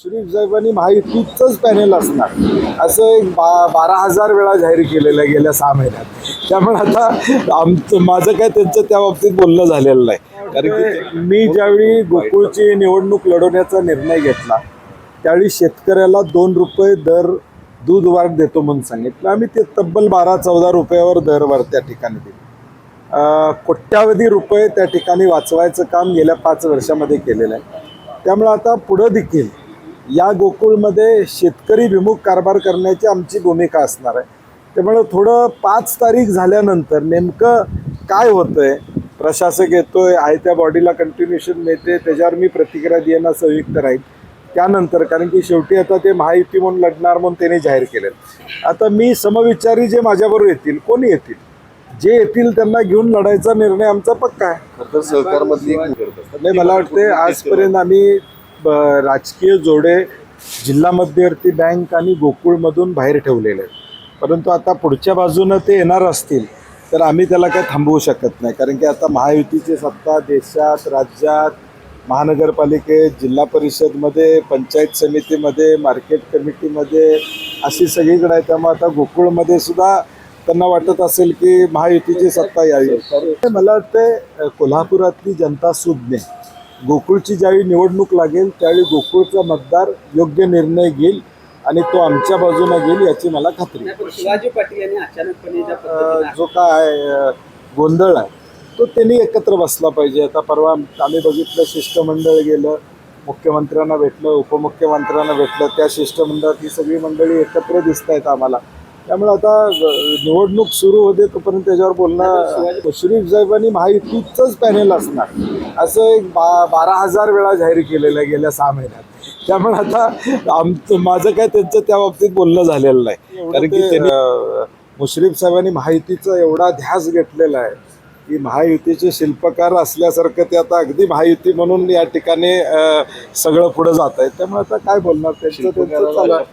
मुश्रीफ साहेबांनी महायुतीचंच पॅनेल असणार असं एक 12,000 वेळा जाहीर केलेलं आहे गेल्या 6 महिन्यात. त्यामुळे आता माझं काय त्यांचं त्या बाबतीत बोलणं झालेलं नाही. कारण की मी ज्यावेळी गोकुळची निवडणूक लढवण्याचा निर्णय घेतला त्यावेळी शेतकऱ्याला 2 रुपये दर दूध वाढ देतो म्हणून सांगितलं. आम्ही ते तब्बल 12-14 रुपयावर दरवर त्या ठिकाणी दिले. कोट्यावधी रुपये त्या ठिकाणी वाचवायचं काम गेल्या 5 वर्षामध्ये केलेलं आहे. त्यामुळे आता पुढं देखील या गोकुळमध्ये शेतकरी विमुख कारभार करण्याची आमची भूमिका असणार आहे. त्यामुळे थोडं 5 तारीख झाल्यानंतर नेमकं काय होतंय, प्रशासक येतोय आहे त्या बॉडीला कंटिन्युएशन मिळते, त्याच्यावर मी प्रतिक्रिया देणं संयुक्त राहील त्यानंतर. कारण की शेवटी आता ते महायुती म्हणून लढणार म्हणून त्यांनी जाहीर केलं. आता मी समविचारी जे माझ्याबरोबर येतील, कोणी येतील, जे येतील त्यांना घेऊन लढायचा निर्णय आमचा पक्का आहे. सरकारमधली नाही, मला वाटते आजपर्यंत आम्ही राजकीय जोडे जिल्हा मध्यवर्ती बँक आणि गोकुळमधून बाहेर ठेवलेले आहेत. परंतु आता पुढच्या बाजूनं ते येणार असतील तर आम्ही त्याला काही थांबवू शकत नाही. कारण की आता महायुतीची सत्ता देशात, राज्यात, महानगरपालिकेत, जिल्हा परिषदमध्ये, पंचायत समितीमध्ये, मार्केट कमिटीमध्ये अशी सगळीकडे आहे. त्यामुळे आता गोकुळमध्ये सुद्धा त्यांना वाटत असेल की महायुतीची सत्ता यावी. मला वाटतं कोल्हापुरातली जनता सुज्ञ, गोकुळची ज्यावेळी निवडणूक लागेल त्यावेळी गोकुळचा मतदार योग्य निर्णय घेईल आणि तो आमच्या बाजूने घेईल याची मला खात्री आहे. शिवाजी पाटील यांनी अचानकपणे जो काय गोंधळ आहे तो त्यांनी एकत्र बसला पाहिजे. आता परवा आम्ही बघितलं, शिष्टमंडळ गेलं, मुख्यमंत्र्यांना भेटलं, उपमुख्यमंत्र्यांना भेटलं, त्या शिष्टमंडळात ही सगळी मंडळी एकत्र दिसत आहेत आम्हाला. त्यामुळे आता निवडणूक सुरू होते तोपर्यंत त्याच्यावर बोलणं. मुश्रीफ साहेबांनी महायुतीचंच पॅनेल असणार असं एक 12,000 वेळा जाहीर केलेलं आहे गेल्या 6 महिन्यात. त्यामुळे आता माझं काय त्यांचं त्या बाबतीत बोलणं झालेलं नाही. कारण की त्यांनी मुश्रीफ साहेबांनी महायुतीचा एवढा ध्यास घेतलेला आहे की महायुतीचे शिल्पकार असल्यासारखं ते आता अगदी महायुती म्हणून या ठिकाणी सगळं पुढं जात आहे. त्यामुळे आता काय बोलणार, त्यांचं चालू आहे.